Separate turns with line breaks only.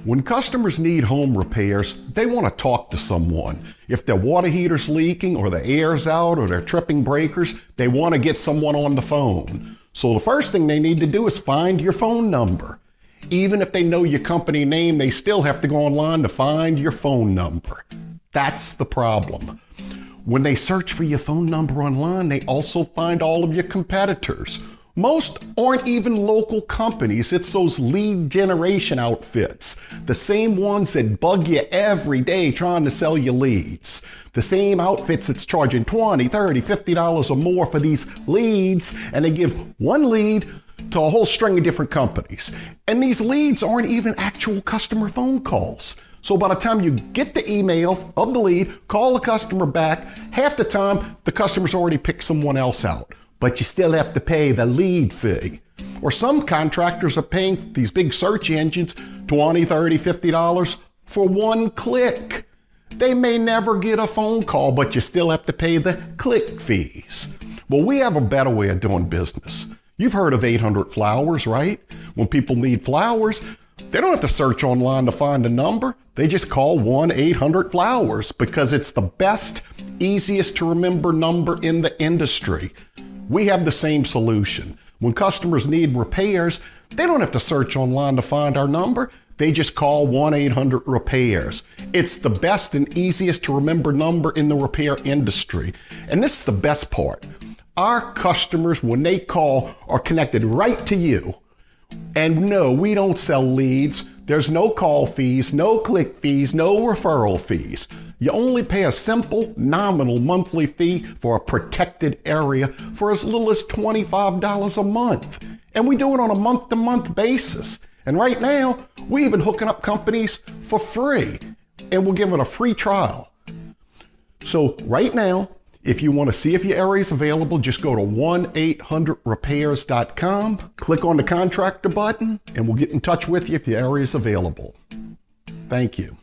When customers need home repairs, they want to talk to someone. If their water heater's leaking or the air's out or they're tripping breakers, they want to get someone on the phone. So the first thing they need to do is find your phone number. Even if they know your company name, they still have to go online to find your phone number. That's the problem. When they search for your phone number online, they also find all of your competitors. Most aren't even local companies. It's those lead generation outfits. The same ones that bug you every day trying to sell you leads. The same outfits that's charging $20, $30, $50 or more for these leads, and they give one lead to a whole string of different companies. And these leads aren't even actual customer phone calls. So by the time you get the email of the lead, call the customer back, half the time the customer's already picked someone else out. But you still have to pay the lead fee. Or some contractors are paying these big search engines $20, $30, $50 for one click. They may never get a phone call, but you still have to pay the click fees. Well, we have a better way of doing business. You've heard of 800-Flowers, right? When people need flowers, they don't have to search online to find a number. They just call 1-800-Flowers because it's the best, easiest to remember number in the industry. We have the same solution. When customers need repairs, they don't have to search online to find our number. They just call 1-800-REPAIRS. It's the best and easiest to remember number in the repair industry. And this is the best part. Our customers, when they call, are connected right to you. And no, we don't sell leads. There's no call fees, no click fees, no referral fees. You only pay a simple, nominal monthly fee for a protected area for as little as $25 a month. And we do it on a month-to-month basis. And right now, we're even hooking up companies for free. And we'll give it a free trial. So right now, if you want to see if your area is available, just go to 1-800-Repairs.com, click on the contractor button, and we'll get in touch with you if your area is available. Thank you.